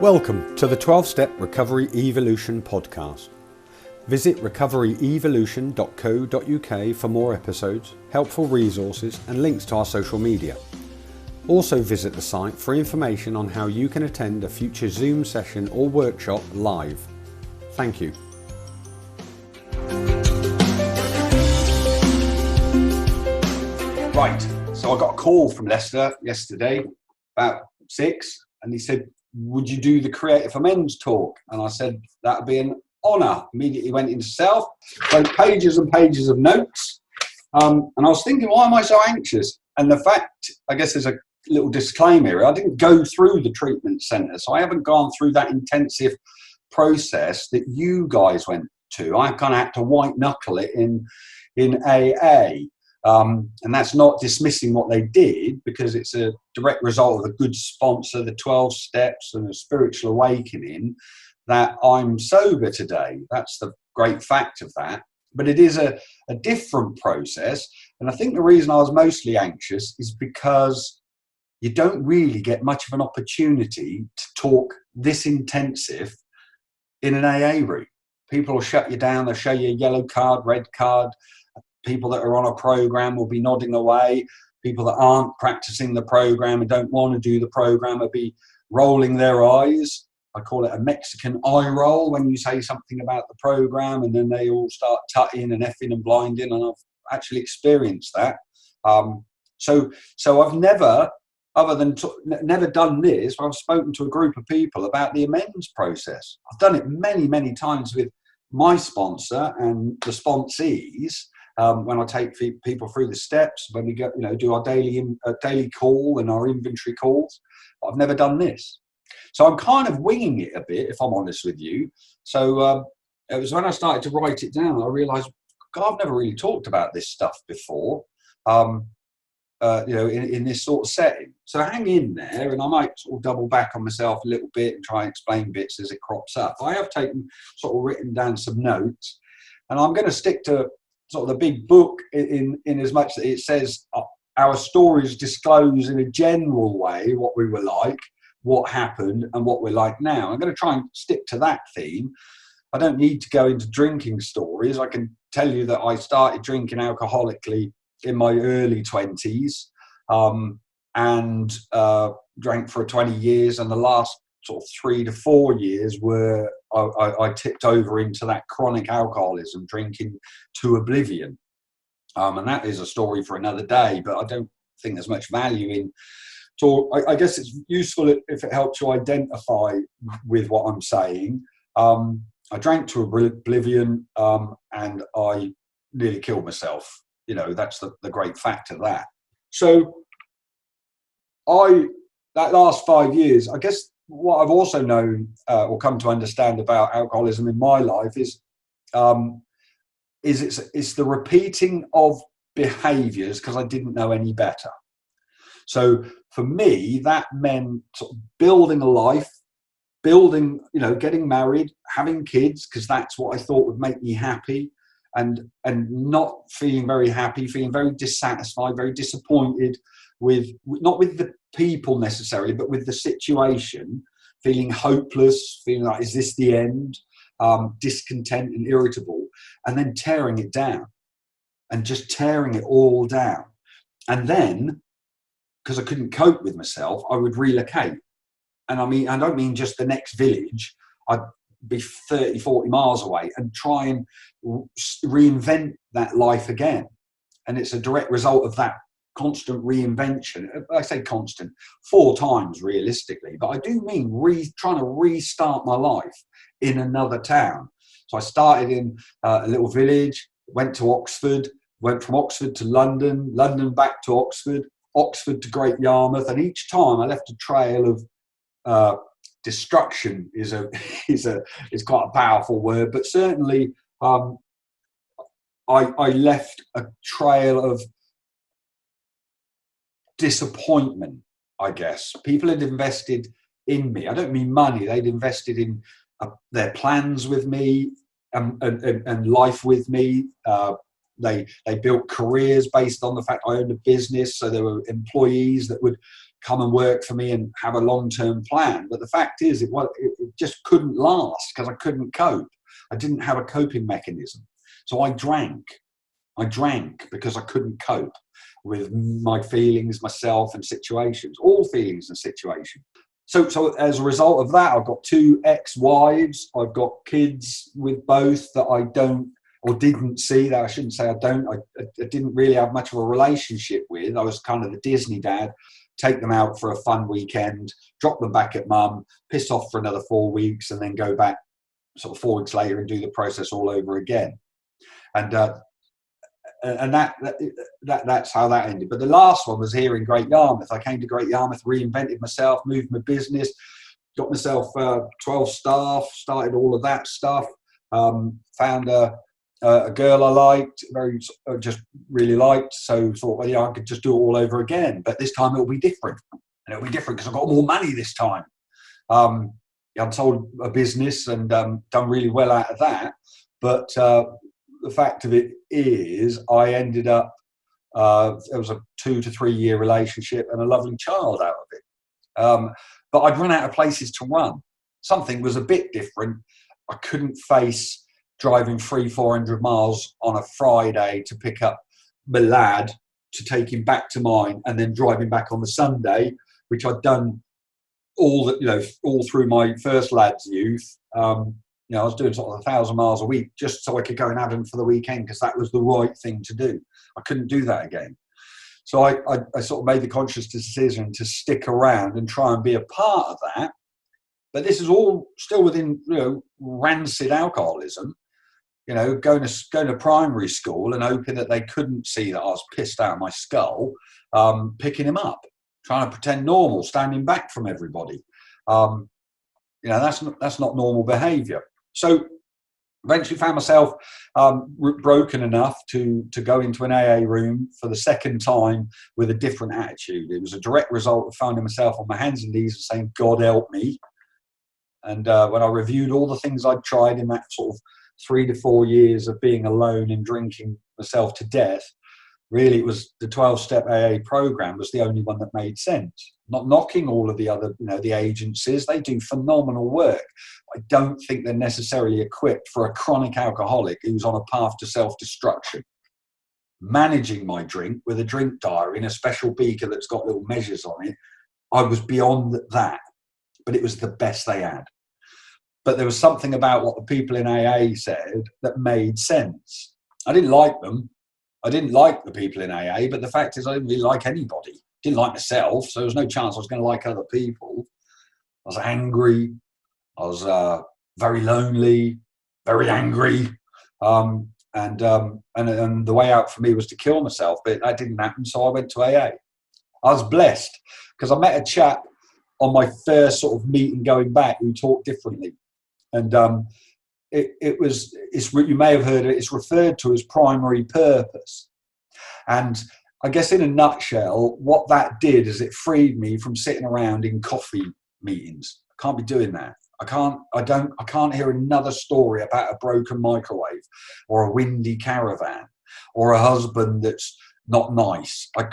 Welcome to the 12-Step Recovery Evolution podcast. Visit recoveryevolution.co.uk for more episodes, helpful resources and links to our social media. Also visit the site for information on how you can attend a future Zoom session or workshop live. Thank you. Right, so I got a call from Leicester yesterday, about 6, and he said, would you do the Creative Amends talk? And I said, that'd be an honour. Immediately went into self, wrote pages and pages of notes. And I was thinking, why am I so anxious? And the fact, I guess there's a little disclaimer here, I didn't go through the treatment centre, so I haven't gone through that intensive process that you guys went to. I kind of had to white knuckle it in AA. And that's not dismissing what they did, because it's a direct result of a good sponsor, the 12 steps and a spiritual awakening, that I'm sober today. That's the great fact of that. But it is a different process. And I think the reason I was mostly anxious is because you don't really get much of an opportunity to talk this intensive in an AA room. People will shut you down. They'll show you a yellow card, red card. People that are on a program will be nodding away. People that aren't practicing the program and don't want to do the program will be rolling their eyes. I call it a Mexican eye roll when you say something about the program, and then they all start tutting and effing and blinding, and I've actually experienced that. So I've never, never done this, but I've spoken to a group of people about the amends process. I've done it many, many times with my sponsor and the sponsees. When I take people through the steps, when we go, do our daily call and our inventory calls. But I've never done this, so I'm kind of winging it a bit, if I'm honest with you. So it was when I started to write it down, I realised, God, I've never really talked about this stuff before. In this sort of setting. So hang in there, and I might sort of double back on myself a little bit and try and explain bits as it crops up. I have written down some notes, and I'm going to stick to sort of the big book in as much that it says our stories disclose in a general way what we were like, what happened, and what we're like now. I'm going to try and stick to that theme. I don't need to go into drinking stories. I can tell you that I started drinking alcoholically in my early 20s and drank for 20 years, and the last sort of 3 to 4 years were I tipped over into that chronic alcoholism, drinking to oblivion. And that is a story for another day, but I don't think there's much value in talk. I guess it's useful if it helps you identify with what I'm saying. I drank to oblivion and I nearly killed myself. That's the great fact of that. So that last 5 years, I guess what I've also known or come to understand about alcoholism in my life is it's the repeating of behaviours because I didn't know any better. So for me, that meant sort of building a life, getting married, having kids, because that's what I thought would make me happy, and not feeling very happy, feeling very dissatisfied, very disappointed not with the people necessarily, but with the situation, feeling hopeless, feeling like, is this the end? Discontent and irritable, and then tearing it down and just tearing it all down. And then, because I couldn't cope with myself, I would relocate. And I don't mean just the next village. I'd be 30, 40 miles away and try and reinvent that life again. And it's a direct result of that constant reinvention. I say constant 4 times realistically, but I do mean trying to restart my life in another town. So I started in a little village, went to Oxford, went from Oxford to London, London back to Oxford, Oxford to Great Yarmouth, and each time I left a trail of destruction. is quite a powerful word, but certainly I left a trail of disappointment, I guess. People had invested in me. I don't mean money. They'd invested in their plans with me and life with me. They built careers based on the fact I owned a business. So there were employees that would come and work for me and have a long-term plan. But the fact is, it just couldn't last because I couldn't cope. I didn't have a coping mechanism. So I drank. I drank because I couldn't cope with my feelings, myself, and situations, all feelings and situations. So as a result of that, I've got 2 ex-wives. I've got kids with both that I don't, or didn't see, that I shouldn't say I don't, I didn't really have much of a relationship with. I was kind of the Disney dad, take them out for a fun weekend, drop them back at mum, piss off for another 4 weeks, and then go back sort of 4 weeks later and do the process all over again. And that's how that ended. But the last one was here in Great Yarmouth. I came to Great Yarmouth, reinvented myself, moved my business, got myself 12 staff, started all of that stuff. Found a girl I liked, just really liked. So thought, well, yeah, I could just do it all over again. But this time it'll be different, and it'll be different because I've got more money this time. I've sold a business and done really well out of that. But the fact of it is, I ended up, it was a 2 to 3 year relationship and a lovely child out of it. But I'd run out of places to run. Something was a bit different. I couldn't face driving 300-400 miles on a Friday to pick up my lad to take him back to mine, and then driving back on the Sunday, which I'd done all through my first lad's youth. I was doing sort of 1,000 miles a week just so I could go and have him for the weekend because that was the right thing to do. I couldn't do that again. So I sort of made the conscious decision to stick around and try and be a part of that. But this is all still within, rancid alcoholism. Going to primary school and hoping that they couldn't see that I was pissed out of my skull, picking him up, trying to pretend normal, standing back from everybody. That's not normal behaviour. So eventually found myself broken enough to go into an AA room for the second time with a different attitude. It was a direct result of finding myself on my hands and knees and saying, God help me. And when I reviewed all the things I'd tried in that sort of 3 to 4 years of being alone and drinking myself to death, really it was the 12-step AA program was the only one that made sense. Not knocking all of the other, the agencies, they do phenomenal work. I don't think they're necessarily equipped for a chronic alcoholic who's on a path to self-destruction. Managing my drink with a drink diary in a special beaker that's got little measures on it, I was beyond that, but it was the best they had. But there was something about what the people in AA said that made sense. I didn't like them. I didn't like the people in AA, but the fact is I didn't really like anybody. Didn't like myself, so there was no chance I was going to like other people. I was angry. I was very lonely, very angry. And the way out for me was to kill myself, but that didn't happen, so I went to AA. I was blessed because I met a chap on my first sort of meeting going back who talked differently. And you may have heard it, it's referred to as primary purpose. And I guess in a nutshell, what that did is it freed me from sitting around in coffee meetings. I can't be doing that. I can't hear another story about a broken microwave or a windy caravan or a husband that's not nice. I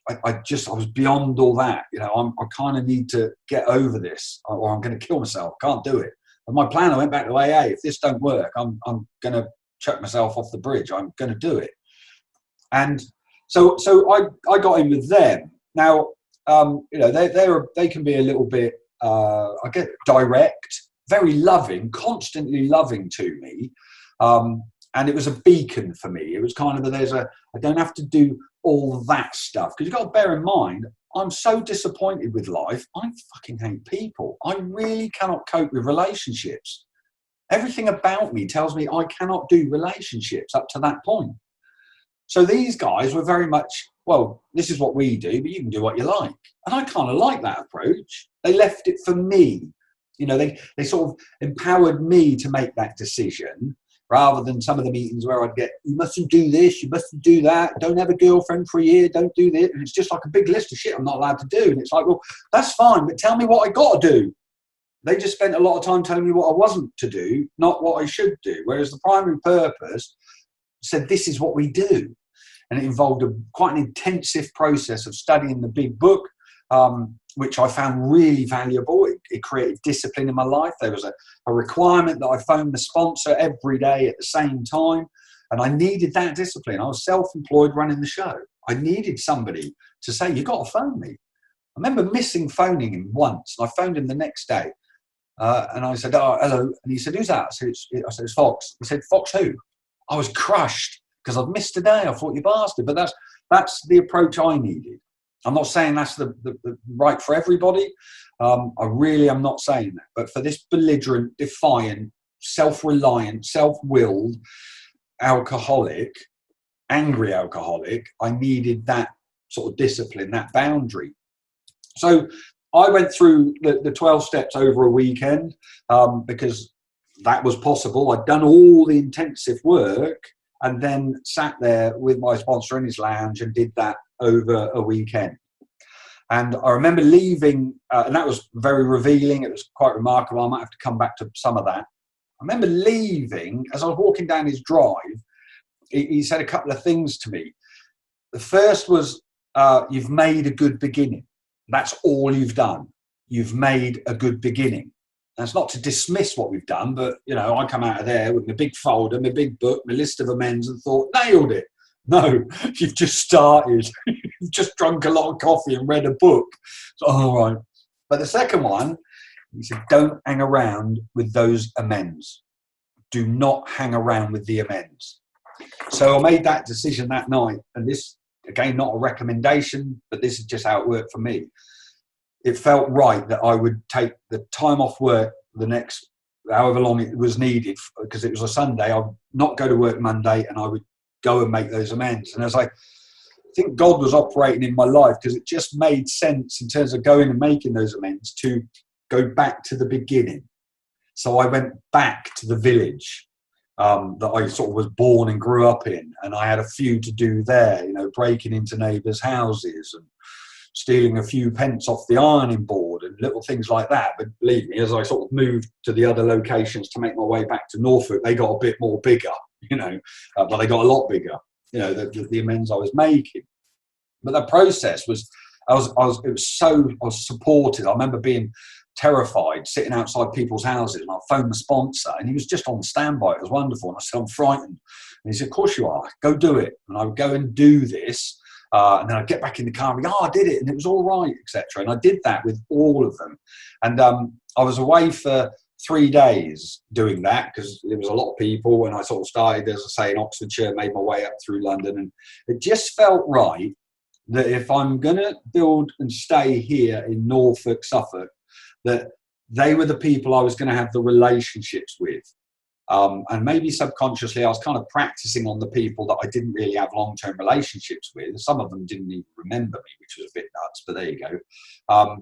was beyond all that. I kind of need to get over this or I'm going to kill myself. Can't do it. And my plan, I went back to AA. If this don't work, I'm going to chuck myself off the bridge. I'm going to do it. And so I got in with them. Now, they can be a little bit, I get direct, very loving, constantly loving to me. And it was a beacon for me. It was kind of I don't have to do all that stuff. Because you've got to bear in mind, I'm so disappointed with life. I fucking hate people. I really cannot cope with relationships. Everything about me tells me I cannot do relationships up to that point. So these guys were very much, well, this is what we do, but you can do what you like. And I kind of like that approach. They left it for me. They sort of empowered me to make that decision rather than some of the meetings where I'd get, you mustn't do this, you mustn't do that, don't have a girlfriend for a year, don't do this. And it's just like a big list of shit I'm not allowed to do. And it's like, well, that's fine, but tell me what I got to do. They just spent a lot of time telling me what I wasn't to do, not what I should do. Whereas the primary purpose said, this is what we do. And it involved quite an intensive process of studying the big book, which I found really valuable. It created discipline in my life. There was a requirement that I phoned the sponsor every day at the same time, and I needed that discipline. I was self-employed running the show. I needed somebody to say, "You've got to phone me." I remember missing phoning him once, and I phoned him the next day. And I said, "Oh, hello." And he said, "Who's that?" I said, "It's Fox." He said, "Fox who?" I was crushed because I'd missed a day. I thought, "You bastard." But that's the approach I needed. I'm not saying that's the right for everybody. I really am not saying that. But for this belligerent, defiant, self-reliant, self-willed alcoholic, angry alcoholic, I needed that sort of discipline, that boundary. So I went through the 12 steps over a weekend because that was possible. I'd done all the intensive work and then sat there with my sponsor in his lounge and did that over a weekend. And I remember leaving, and that was very revealing. It was quite remarkable. I might have to come back to some of that. I remember leaving, as I was walking down his drive, he said a couple of things to me. The first was, "You've made a good beginning. That's all you've done. You've made a good beginning." That's not to dismiss what we've done, but, you know, I come out of there with my big folder, my big book, my list of amends and thought, nailed it. No, you've just started. You've just drunk a lot of coffee and read a book. So, all right. But the second one, he said, "Don't hang around with those amends. Do not hang around with the amends." So I made that decision that night. And this, again, not a recommendation, but this is just how it worked for me. It felt right that I would take the time off work the next, however long it was needed, because it was a Sunday. I would not go to work Monday and I would go and make those amends. And as I think God was operating in my life, because it just made sense in terms of going and making those amends to go back to the beginning. So I went back to the village that I sort of was born and grew up in. And I had a few to do there, you know, breaking into neighbours' houses and stealing a few pence off the ironing board and little things like that. But believe me, as I sort of moved to the other locations to make my way back to Norfolk, they got a bit more bigger, you know, but they got a lot bigger, you know, the amends I was making. But the process was, I was supported. I remember being terrified, sitting outside people's houses, and I phoned the sponsor and he was just on standby. It was wonderful. And I said, "I'm frightened." And he said, "Of course you are. Go do it." And I would go and do this. And then I'd get back in the car and go, "Oh, I did it and it was all right," etc. And I did that with all of them. And I was away for 3 days doing that because there was a lot of people when I sort of started, as I say, in Oxfordshire, made my way up through London. And it just felt right that if I'm going to build and stay here in Norfolk, Suffolk, that they were the people I was going to have the relationships with. And maybe subconsciously, I was kind of practicing on the people that I didn't really have long-term relationships with. Some of them didn't even remember me, which was a bit nuts, but there you go.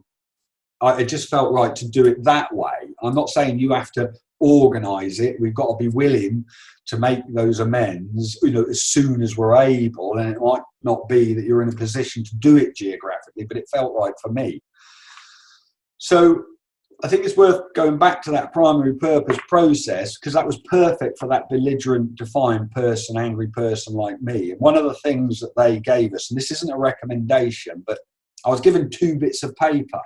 It just felt right to do it that way. I'm not saying you have to organise it. We've got to be willing to make those amends, you know, as soon as we're able. And it might not be that you're in a position to do it geographically, but it felt right for me. So I think it's worth going back to that primary purpose process, because that was perfect for that belligerent, defiant person, angry person like me. And one of the things that they gave us, and this isn't a recommendation, but I was given 2 bits of paper.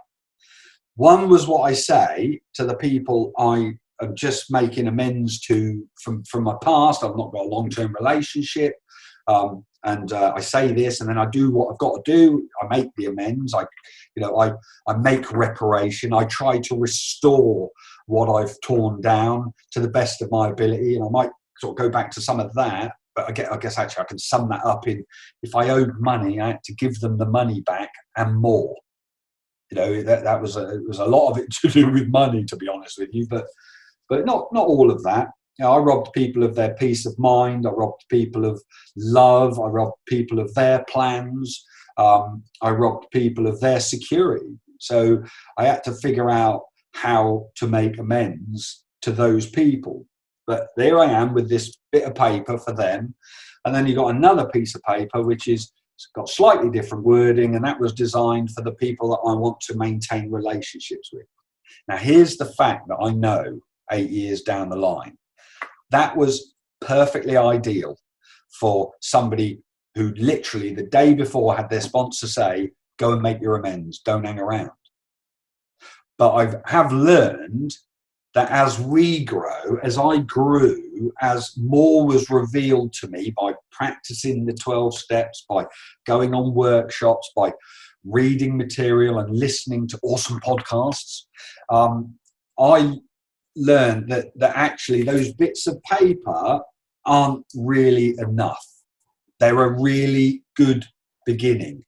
One was what I say to the people I am just making amends to from my past. I've not got a long-term relationship. And I say this, and then I do what I've got to do. I make the amends. I make reparation. I try to restore what I've torn down to the best of my ability. And I might sort of go back to some of that, but I guess actually I can sum that up in, if I owed money, I had to give them the money back and more. You know, that was it was a lot of it to do with money, to be honest with you, but not all of that. You know, I robbed people of their peace of mind. I robbed people of love. I robbed people of their plans. I robbed people of their security. So I had to figure out how to make amends to those people. But there I am with this bit of paper for them. And then you got another piece of paper, which is got slightly different wording, and that was designed for the people that I want to maintain relationships with. Now, here's the fact that I know 8 years down the line. That was perfectly ideal for somebody who literally the day before had their sponsor say, Go and make your amends. Don't hang around. But I have learned that as we grow, as I grew, as more was revealed to me by practicing the 12 steps, by going on workshops, by reading material and listening to awesome podcasts, I learned that actually those bits of paper aren't really enough. They're a really good beginning.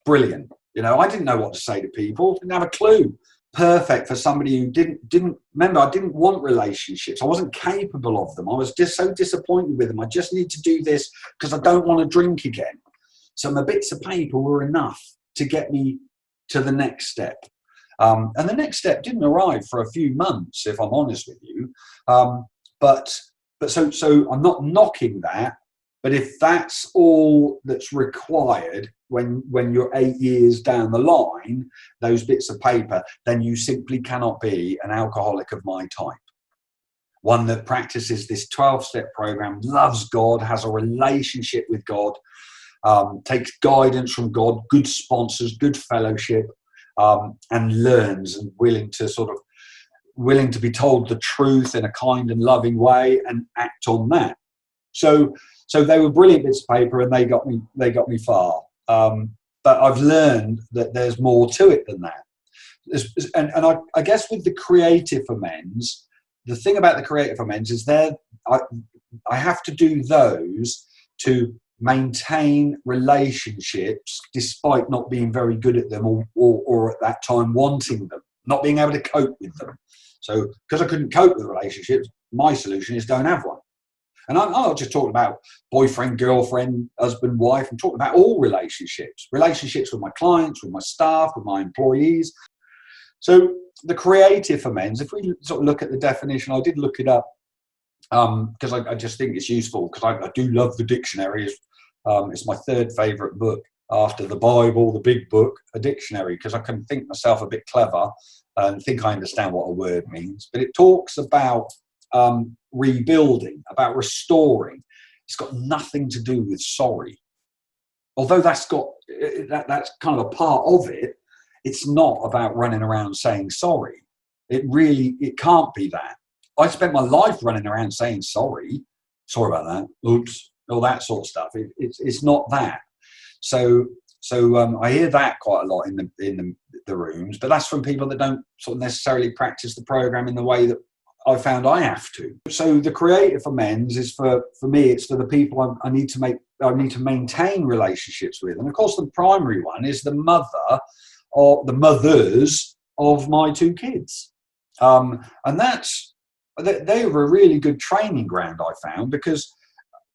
Brilliant. You know, I didn't know what to say to people, didn't have a clue. Perfect for somebody who didn't remember. I didn't want relationships. I wasn't capable of them. I was just so disappointed with them. I just need to do this because I don't want to drink again. So my bits of paper were enough to get me to the next step. And the next step didn't arrive for a few months, if I'm honest with you. But so I'm not knocking that. But if that's all that's required when you're 8 years down the line, those bits of paper, then you simply cannot be an alcoholic of my type. One that practices this 12-step program, loves God, has a relationship with God, takes guidance from God, good sponsors, good fellowship, and learns and willing to be told the truth in a kind and loving way and act on that. So they were brilliant bits of paper, and they got me far. But I've learned that there's more to it than that. And I guess with the creative amends, the thing about the creative amends is I have to do those to maintain relationships despite not being very good at them or at that time wanting them, not being able to cope with them. So because I couldn't cope with relationships, my solution is don't have one. And I'm not just talking about boyfriend, girlfriend, husband, wife. I'm talking about all relationships with my clients, with my staff, with my employees. So the creative amends, if we sort of look at the definition, I did look it up because I just think it's useful because I do love the dictionary. It's my third favourite book after the Bible, the big book, a dictionary, because I can think myself a bit clever and think I understand what a word means. But it talks about rebuilding, about restoring. It's got nothing to do with sorry. Although that's kind of a part of it, it's not about running around saying sorry. It can't be that. I spent my life running around saying sorry about that, oops, all that sort of stuff. It's not that. So I hear that quite a lot in the rooms, but that's from people that don't sort of necessarily practice the program in the way that I found I have to. So the creative amends is for me, it's for the people I need to maintain relationships with. And of course, the primary one is the mother or the mothers of my two kids. And they were a really good training ground, I found, because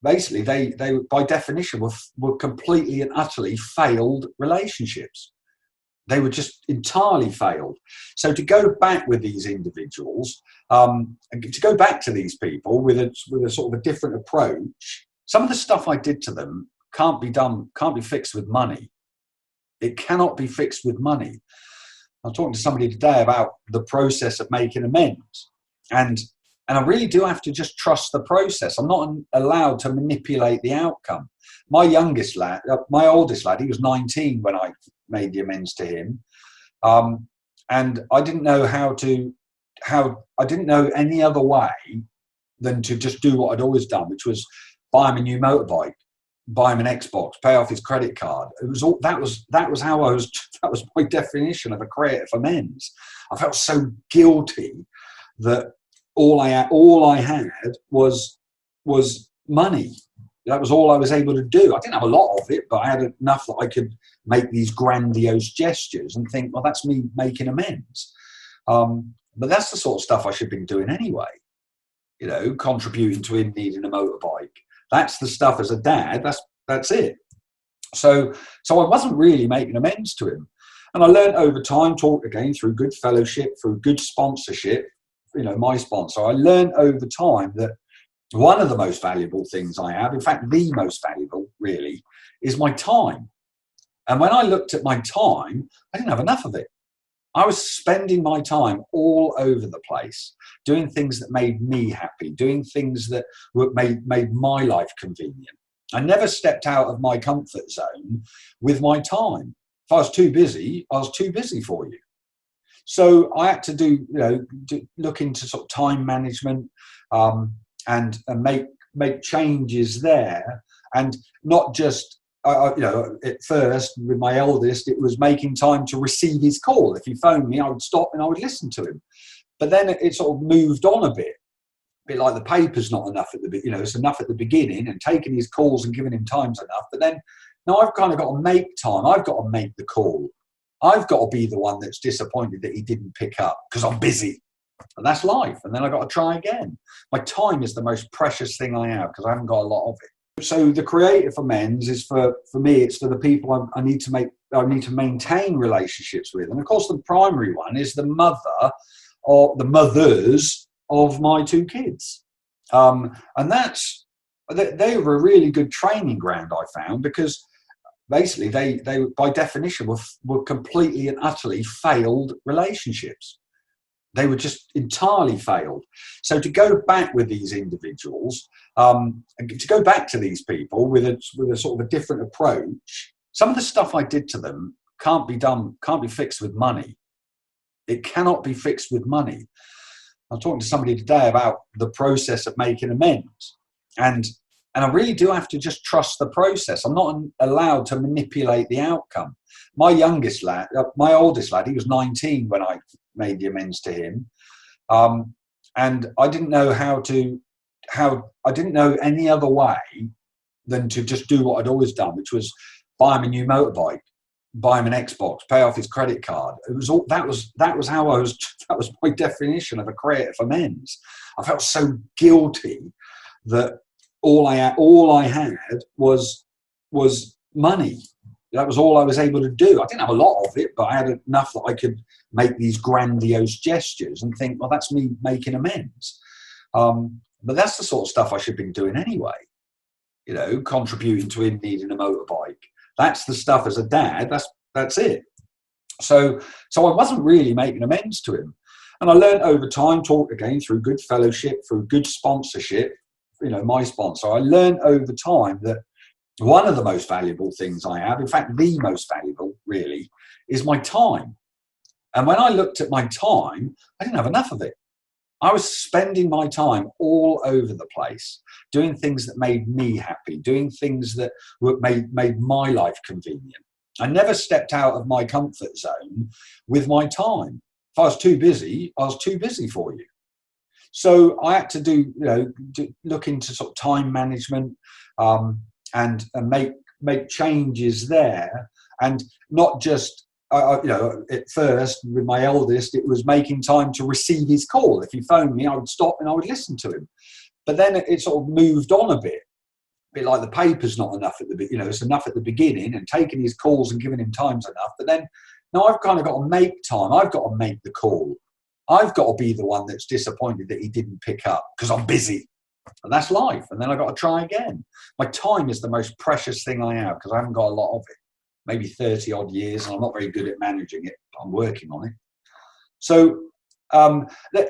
basically they by definition were completely and utterly failed relationships. They were just entirely failed. So to go back with these individuals, to go back to these people with a sort of a different approach, some of the stuff I did to them can't be fixed with money. It cannot be fixed with money. I'm talking to somebody today about the process of making amends. And I really do have to just trust the process. I'm not allowed to manipulate the outcome. My oldest lad, he was 19 when I made the amends to him. And I didn't know I didn't know any other way than to just do what I'd always done, which was buy him a new motorbike, buy him an Xbox, pay off his credit card. That was my definition of a creative amends. I felt so guilty that all I had was money. That was all I was able to do. I didn't have a lot of it, but I had enough that I could make these grandiose gestures and think, well, that's me making amends. But that's the sort of stuff I should have been doing anyway. You know, contributing to him needing a motorbike. That's the stuff as a dad. That's it. So I wasn't really making amends to him. And I learned over time, talk again through good fellowship, through good sponsorship, you know, my sponsor. I learned over time that one of the most valuable things I have, in fact, the most valuable really, is my time. And when I looked at my time, I didn't have enough of it. I was spending my time all over the place, doing things that made me happy, doing things that made my life convenient. I never stepped out of my comfort zone with my time. If I was too busy, I was too busy for you. So I had to do, look into sort of time management, and make changes there, and not just, at first with my eldest, it was making time to receive his call. If he phoned me, I would stop and I would listen to him. But then it sort of moved on a bit like the paper's not enough at the, it's enough at the beginning and taking his calls and giving him time's enough. But then now I've kind of got to make time. I've got to make the call. I've got to be the one that's disappointed that he didn't pick up because I'm busy. And that's life. And then I've got to try again. My time is the most precious thing I have because I haven't got a lot of it. So the creative amends is for me, it's for the people I need to maintain relationships with. And of course, the primary one is the mother or the mothers of my two kids. And they were a really good training ground, I found, because basically they by definition were completely and utterly failed relationships. They were just entirely failed. So to go back with these individuals, to go back to these people with a sort of a different approach, some of the stuff I did to them can't be fixed with money. It cannot be fixed with money. I was talking to somebody today about the process of making amends. And I really do have to just trust the process. I'm not allowed to manipulate the outcome. My oldest lad, he was 19 when I made the amends to him. And I didn't know I didn't know any other way than to just do what I'd always done, which was buy him a new motorbike, buy him an Xbox, pay off his credit card. It was all, that was how I was, that was my definition of a creative amends. I felt so guilty that all I had was money. That was all I was able to do. I didn't have a lot of it, but I had enough that I could make these grandiose gestures and think, well, that's me making amends. But that's the sort of stuff I should have been doing anyway. Contributing to him needing a motorbike. That's the stuff as a dad. That's it. So I wasn't really making amends to him. And I learned over time, talk again through good fellowship, through good sponsorship, my sponsor. I learned over time that one of the most valuable things I have, in fact, the most valuable really, is my time. And when I looked at my time, I didn't have enough of it. I was spending my time all over the place, doing things that made me happy, doing things that made my life convenient. I never stepped out of my comfort zone with my time. If I was too busy, I was too busy for you. So I had to look into sort of time management, and make changes there, and not just, at first with my eldest, it was making time to receive his call. If he phoned me, I would stop and I would listen to him. But then it sort of moved on a bit like the paper's not enough at the, it's enough at the beginning and taking his calls and giving him time's enough. But then now I've kind of got to make time. I've got to make the call. I've got to be the one that's disappointed that he didn't pick up because I'm busy. And that's life. And then I've got to try again. My time is the most precious thing I have because I haven't got a lot of it. Maybe 30 odd years, and I'm not very good at managing it, but I'm working on it. So, and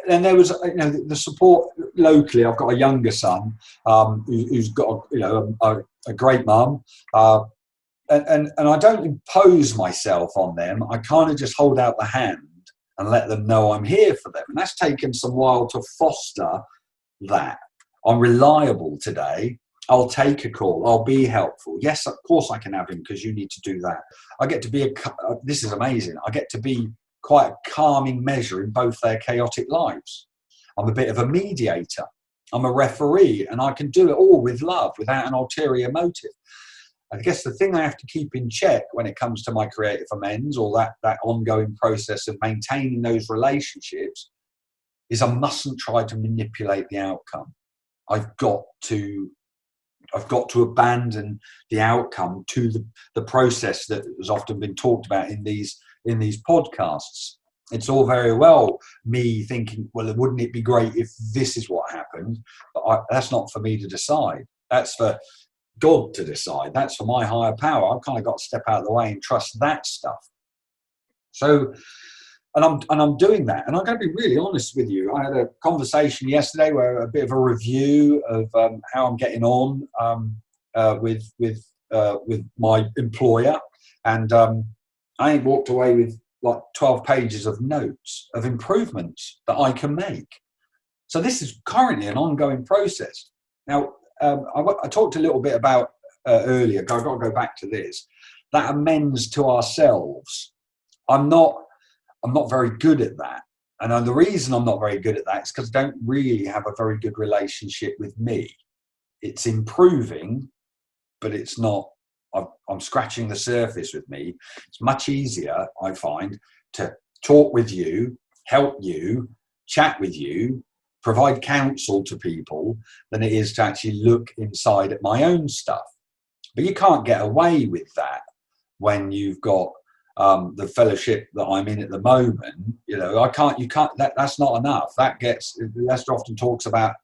there was, the support locally. I've got a younger son who's got, a great mum. And I don't impose myself on them. I kind of just hold out the hand and let them know I'm here for them. And that's taken some while to foster that. I'm reliable today. I'll take a call. I'll be helpful. Yes, of course I can have him because you need to do that. I get to be this is amazing. I get to be quite a calming measure in both their chaotic lives. I'm a bit of a mediator. I'm a referee, and I can do it all with love, without an ulterior motive. I guess the thing I have to keep in check when it comes to my creative amends, or that ongoing process of maintaining those relationships, is I mustn't try to manipulate the outcome. I've got to abandon the outcome to the process that has often been talked about in these podcasts. It's all very well me thinking, well, wouldn't it be great if this is what happened? But that's not for me to decide. That's for God to decide. That's for my higher power. I've kind of got to step out of the way and trust that stuff. So, and I'm doing that. And I'm going to be really honest with you. I had a conversation yesterday where a bit of a review of how I'm getting on with my employer, and I ain't walked away with like 12 pages of notes of improvements that I can make. So this is currently an ongoing process. Now, I talked a little bit about earlier, I've got to go back to this, that amends to ourselves. I'm not very good at that. And the reason I'm not very good at that is because I don't really have a very good relationship with me. It's improving, but it's not, I'm scratching the surface with me. It's much easier, I find, to talk with you, help you, chat with you, provide counsel to people than it is to actually look inside at my own stuff. But you can't get away with that when you've got the fellowship that I'm in at the moment. You know, that's not enough. Lester often talks about,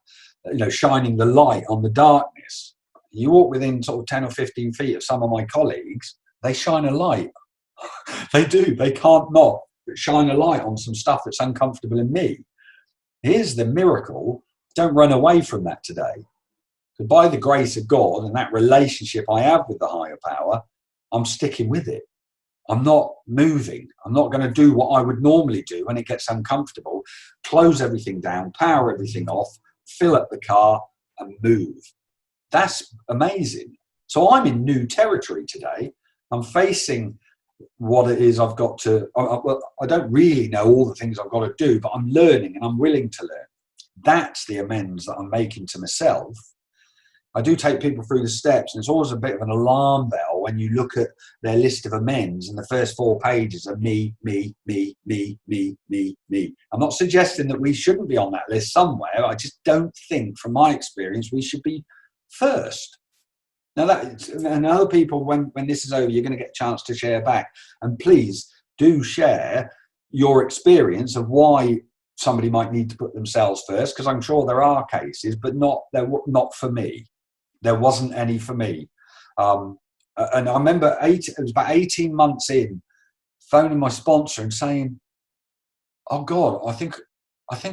you know, shining the light on the darkness. You walk within sort of 10 or 15 feet of some of my colleagues, they shine a light. They do. They can't not shine a light on some stuff that's uncomfortable in me. Here's the miracle. Don't run away from that today. So by the grace of God and that relationship I have with the higher power, I'm sticking with it. I'm not moving. I'm not going to do what I would normally do when it gets uncomfortable. Close everything down, power everything off, fill up the car and move. That's amazing. So I'm in new territory today. I'm facing what it is I've got to, I don't really know all the things I've got to do, but I'm learning and I'm willing to learn. That's the amends that I'm making to myself. I do take people through the steps, and it's always a bit of an alarm bell when you look at their list of amends and the first 4 pages are me, me, me, me, me, me, me. I'm not suggesting that we shouldn't be on that list somewhere. I just don't think, from my experience, we should be first. Now, and other people, when this is over, you're going to get a chance to share back. And please do share your experience of why somebody might need to put themselves first, because I'm sure there are cases, but not for me. There wasn't any for me. And I remember it was about 18 months in, phoning my sponsor and saying, oh God, I think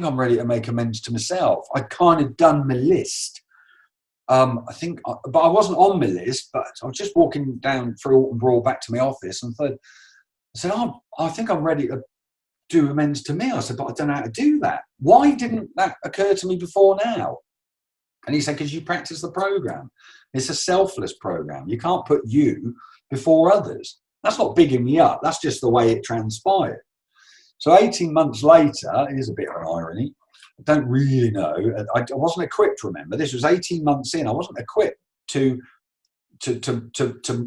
I'm ready to make amends to myself. I'd kind of done my list. But I wasn't on my list, but I was just walking down through Alton Broad back to my office and I said, oh, I think I'm ready to do amends to me. I said, but I don't know how to do that. Why didn't that occur to me before now? And he said, because you practice the program. It's a selfless program. You can't put you before others. That's not bigging me up. That's just the way it transpired. So 18 months later, it is a bit of an irony. I don't really know. I wasn't equipped, remember. This was 18 months in. I wasn't equipped to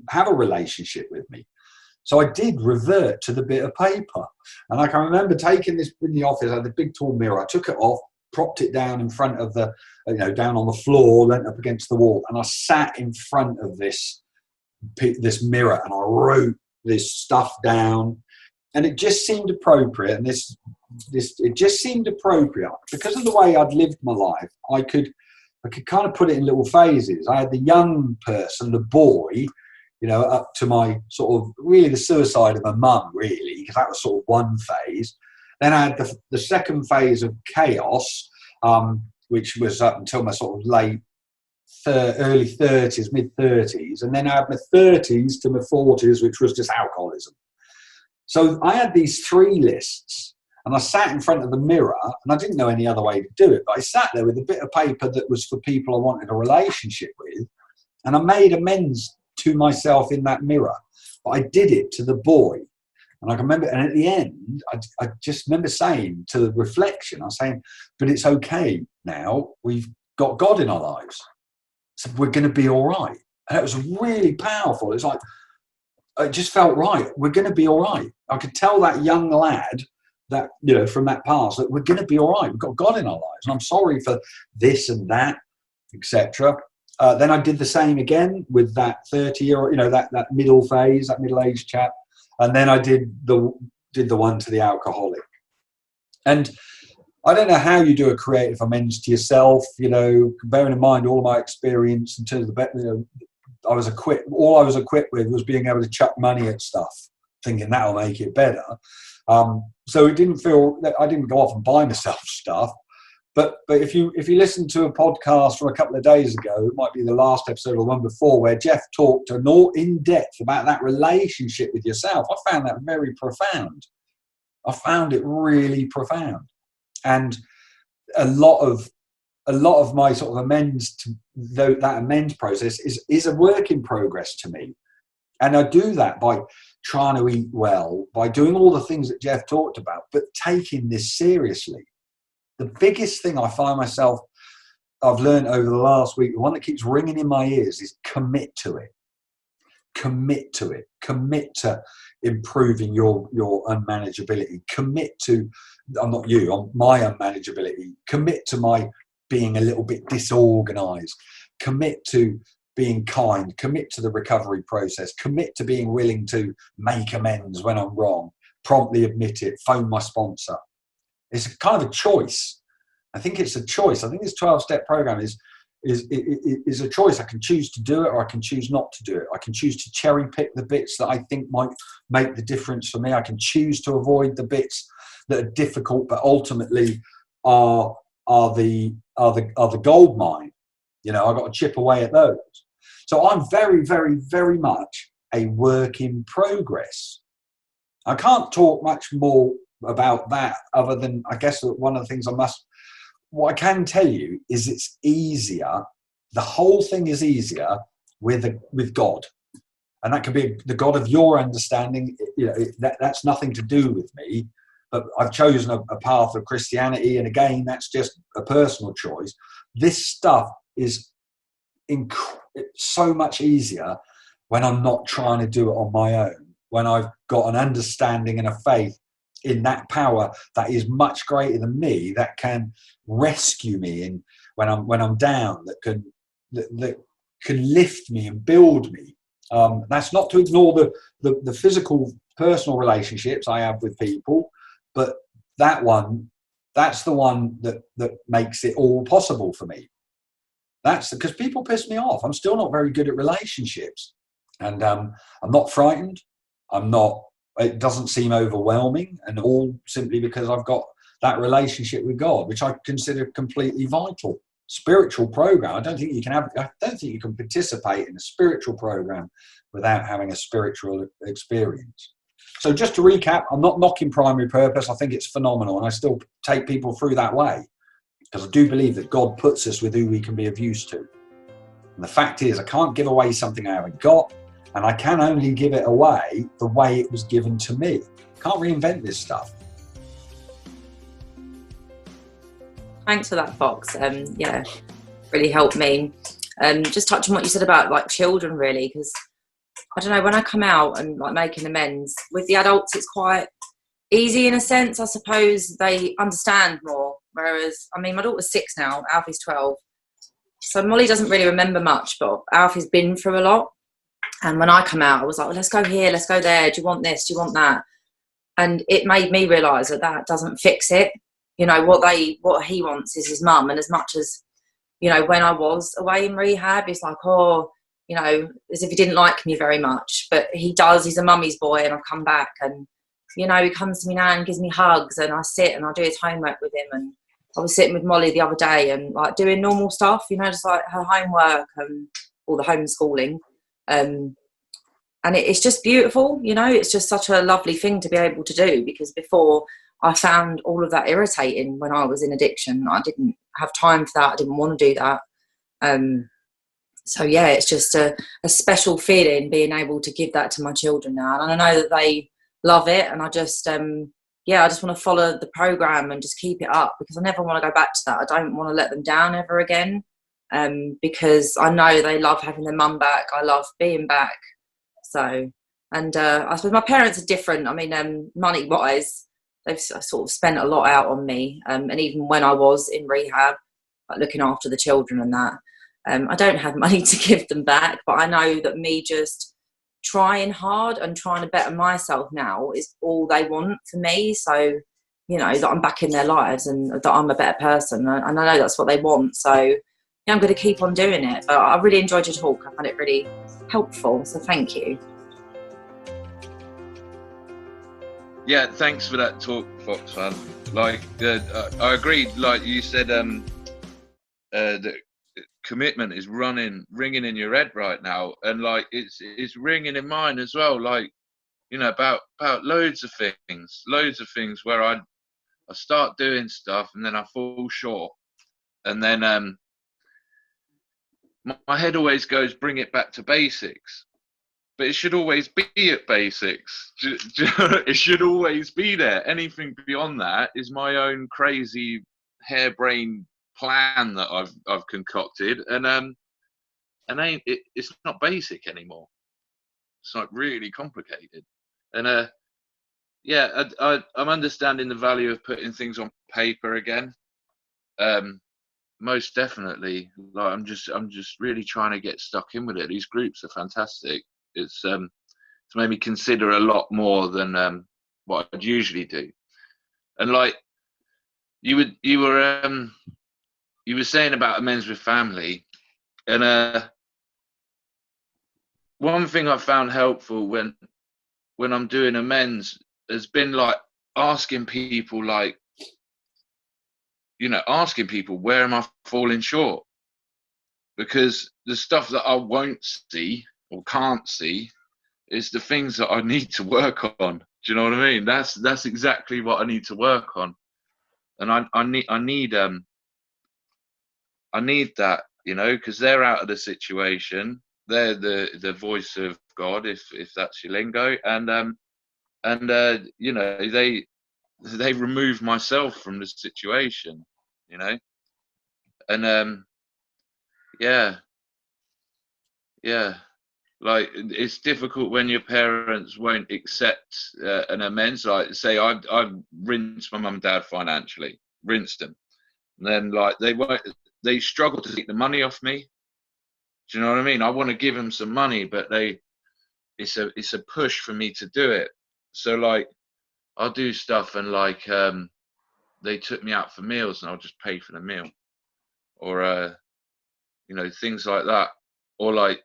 have a relationship with me. So I did revert to the bit of paper. And I can remember taking this in the office. I had the big tall mirror. I took it off, propped it down in front of the, down on the floor, leant up against the wall. And I sat in front of this mirror and I wrote this stuff down. And it just seemed appropriate. And it just seemed appropriate because of the way I'd lived my life. I could kind of put it in little phases. I had the young person, the boy, up to my sort of really the suicide of my mum, really, because that was sort of one phase. Then I had the second phase of chaos, which was up until my sort of early 30s, mid 30s. And then I had my 30s to my 40s, which was just alcoholism. So I had these 3 lists and I sat in front of the mirror and I didn't know any other way to do it, but I sat there with a bit of paper that was for people I wanted a relationship with. And I made amends to myself in that mirror, but I did it to the boy. And I can remember, and at the end, I just remember saying to the reflection, I was saying, but it's okay now, we've got God in our lives. So we're going to be all right. And it was really powerful. It's like, it just felt right. We're going to be all right. I could tell that young lad that, from that past, that we're going to be all right. We've got God in our lives. And I'm sorry for this and that, etc. Then I did the same again with that 30-year-old, that middle phase, that middle-aged chap. And then I did the one to the alcoholic. And I don't know how you do a creative amends to yourself, bearing in mind all of my experience in terms of the, all I was equipped with was being able to chuck money at stuff, thinking that'll make it better. So it didn't feel that I didn't go off and buy myself stuff. But if you listen to a podcast from a couple of days ago, it might be the last episode or the one before, where Jeff talked in depth about that relationship with yourself. I found that very profound. I found it really profound, and a lot of my sort of amends to that amends process is a work in progress to me, and I do that by trying to eat well, by doing all the things that Jeff talked about, but taking this seriously. The biggest thing I find myself, I've learned over the last week, the one that keeps ringing in my ears, is commit to it. Commit to it. Commit to improving your unmanageability. Commit to, I'm not you, I'm my unmanageability. Commit to my being a little bit disorganized. Commit to being kind. Commit to the recovery process. Commit to being willing to make amends when I'm wrong. Promptly admit it. Phone my sponsor. It's kind of a choice. I think it's a choice. I think this 12-step program is a choice. I can choose to do it, or I can choose not to do it. I can choose to cherry pick the bits that I think might make the difference for me. I can choose to avoid the bits that are difficult, but ultimately are the gold mine. You know, I've got to chip away at those. So I'm very, very, very much a work in progress. I can't talk much more about that, other than, I guess, one of the things what I can tell you is it's easier. The whole thing is easier with God, and that can be the God of your understanding. You know, that's nothing to do with me, but I've chosen a path of Christianity, and again, that's just a personal choice. This stuff is so much easier when I'm not trying to do it on my own, when I've got an understanding and a faith in that power that is much greater than me, that can rescue me in when I'm down, that can lift me and build me. That's not to ignore the physical personal relationships I have with people, but that's the one that makes it all possible for me. That's because people piss me off. I'm still not very good at relationships, and I'm not frightened. It doesn't seem overwhelming, and all simply because I've got that relationship with God, which I consider completely vital. Spiritual program. I don't think you can participate in a spiritual program without having a spiritual experience. So just to recap, I'm not knocking primary purpose. I think it's phenomenal, and I still take people through that way, because I do believe that God puts us with who we can be of use to. And the fact is, I can't give away something I haven't got, and I can only give it away the way it was given to me. Can't reinvent this stuff. Thanks for that, Fox. Yeah, really helped me. Just touching what you said about like children, really, because I don't know, when I come out and like making amends with the adults, it's quite easy in a sense. I suppose they understand more. Whereas, I mean, my daughter's 6 now, Alfie's 12. So Molly doesn't really remember much, but Alfie's been through a lot. And when I come out, I was like, well, let's go here, let's go there. Do you want this? Do you want that? And it made me realise that doesn't fix it. You know, what he wants is his mum. And as much as, you know, when I was away in rehab, he's like, oh, you know, as if he didn't like me very much. But he does. He's a mummy's boy, and I've come back, and, you know, he comes to me now and gives me hugs, and I sit and I do his homework with him. And I was sitting with Molly the other day and like doing normal stuff, you know, just like her homework and all the homeschooling. And it's just beautiful, you know, it's just such a lovely thing to be able to do, because before I found all of that irritating when I was in addiction. I didn't have time for that. I didn't want to do that. So yeah, it's just a special feeling being able to give that to my children now. And I know that they love it. And I just, I just want to follow the program and just keep it up, because I never want to go back to that. I don't want to let them down ever again, because I know they love having their mum back. I love being back. So, and I suppose my parents are different. I mean, money-wise, they've sort of spent a lot out on me. And even when I was in rehab, like looking after the children and that, I don't have money to give them back, but I know that me just trying hard and trying to better myself now is all they want for me. So, you know, that I'm back in their lives and that I'm a better person. And I know that's what they want. So yeah, I'm going to keep on doing it. But I really enjoyed your talk. I found it really helpful. So thank you. Yeah, thanks for that talk, Fox fan. Like, I agreed. Like you said, the commitment is ringing in your head right now, and like it's ringing in mine as well. Like, you know, about loads of things where I start doing stuff and then I fall short, and then my head always goes, bring it back to basics. But it should always be at basics. It should always be there. Anything beyond that is my own crazy harebrained plan that I've concocted, and it's not basic anymore. It's like really complicated, and yeah, I'm understanding the value of putting things on paper again. Most definitely. Like I'm just really trying to get stuck in with it. These groups are fantastic. It's made me consider a lot more than what I'd usually do. And like you were saying about amends with family, and one thing I found helpful when I'm doing amends has been like asking people, like, you know, asking people, where am I falling short? Because the stuff that I won't see or can't see is the things that I need to work on. Do you know what I mean? That's exactly what I need to work on, and I need that, you know, because they're out of the situation. They're the voice of God, if that's your lingo, and you know, they remove myself from the situation, you know, and yeah, yeah. Like it's difficult when your parents won't accept an amends. Like say I've rinsed my mum and dad financially, rinsed them, and then like they struggle to take the money off me. Do you know what I mean? I want to give them some money, but it's a push for me to do it. So like I'll do stuff, and like they took me out for meals and I'll just pay for the meal, or you know, things like that. Or like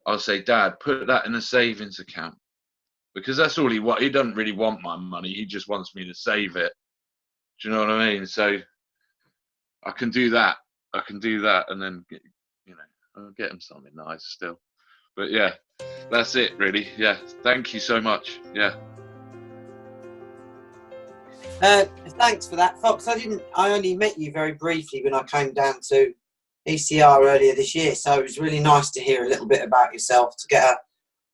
I'll say, Dad, put that in a savings account, because that's all he wants. He doesn't really want my money. He just wants me to save it. Do you know what I mean? So I can do that. And then, you know, I'll get him something nice still. But yeah, that's it really. Yeah, thank you so much. Yeah. Thanks for that, Fox. I only met you very briefly when I came down to ECR earlier this year, so it was really nice to hear a little bit about yourself to get a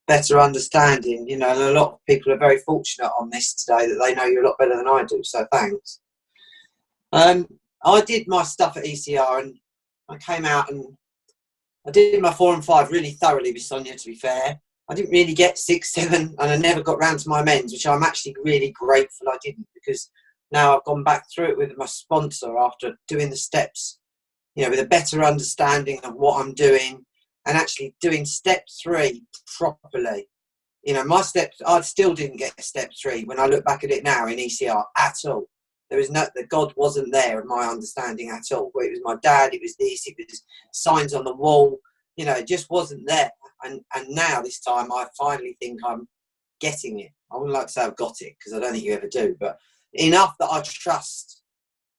better understanding. You know, and a lot of people are very fortunate on this today that they know you a lot better than I do, so thanks. I did my stuff at ECR and I came out and I did my 4 and 5 really thoroughly with Sonia, to be fair. I didn't really get 6, 7, and I never got round to my amends, which I'm actually really grateful I didn't, because now I've gone back through it with my sponsor after doing the steps, you know, with a better understanding of what I'm doing and actually doing step 3 properly. You know, my steps, I still didn't get step 3 when I look back at it now in ECR at all. There was the God wasn't there in my understanding at all. It was my dad, it was this, it was signs on the wall, you know, it just wasn't there. And now this time I finally think I'm getting it. I wouldn't like to say I've got it, because I don't think you ever do, but enough that I trust,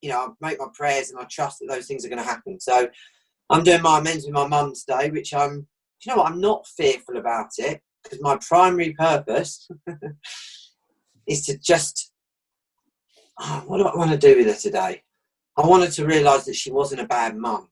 you know, I make my prayers and I trust that those things are going to happen. So I'm doing my amends with my mum today, which you know what, I'm not fearful about it, because my primary purpose is to just, what do I want to do with her today? I wanted to realise that she wasn't a bad mum,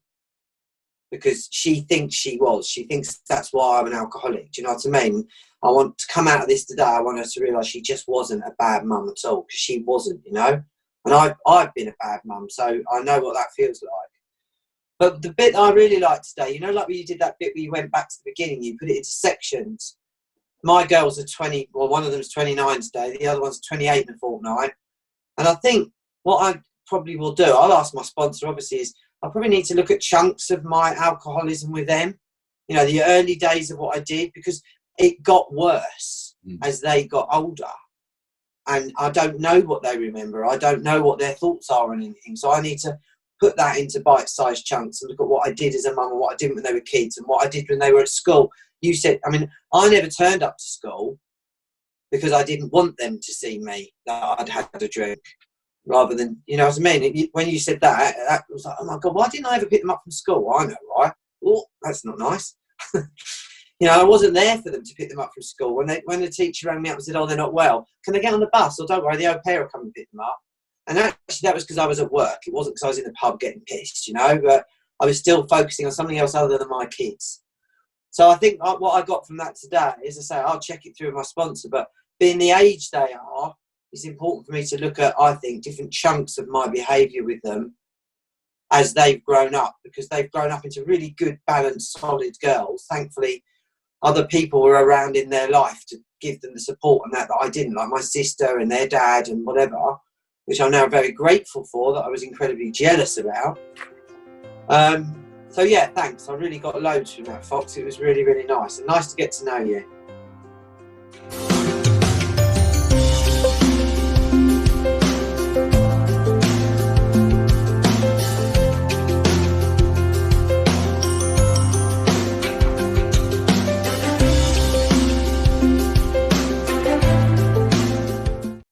because she thinks she was. She thinks that's why I'm an alcoholic. Do you know what I mean? I want to come out of this today. I want her to realise she just wasn't a bad mum at all, because she wasn't, you know. And I've been a bad mum, so I know what that feels like. But the bit I really liked today, you know, like when you did that bit where you went back to the beginning, you put it into sections. My girls are 20, well, one of them's 29 today, the other one's 28 in a fortnight. And I think what I probably will do, I'll ask my sponsor, obviously, is I probably need to look at chunks of my alcoholism with them. You know, the early days of what I did, because it got worse as they got older. And I don't know what they remember. I don't know what their thoughts are on anything. So I need to put that into bite-sized chunks and look at what I did as a mum and what I did when they were kids and what I did when they were at school. You said, I mean, I never turned up to school because I didn't want them to see me that I'd had a drink, rather than, you know what I mean? When you said that, that was like, oh my God, why didn't I ever pick them up from school? I know, right? Oh, that's not nice. You know, I wasn't there for them to pick them up from school. When the teacher rang me up and said, oh, they're not well, can they get on the bus? Or don't worry, the au pair will come and pick them up. And actually, that was because I was at work. It wasn't because I was in the pub getting pissed, you know, but I was still focusing on something else other than my kids. So I think what I got from that today is, I say, I'll check it through with my sponsor, but being the age they are, it's important for me to look at, I think, different chunks of my behaviour with them as they've grown up, because they've grown up into really good, balanced, solid girls. Thankfully, other people were around in their life to give them the support and that I didn't, like my sister and their dad and whatever, which I'm now very grateful for, that I was incredibly jealous about. So yeah, thanks. I really got loads from that, Fox. It was really, really nice, and nice to get to know you.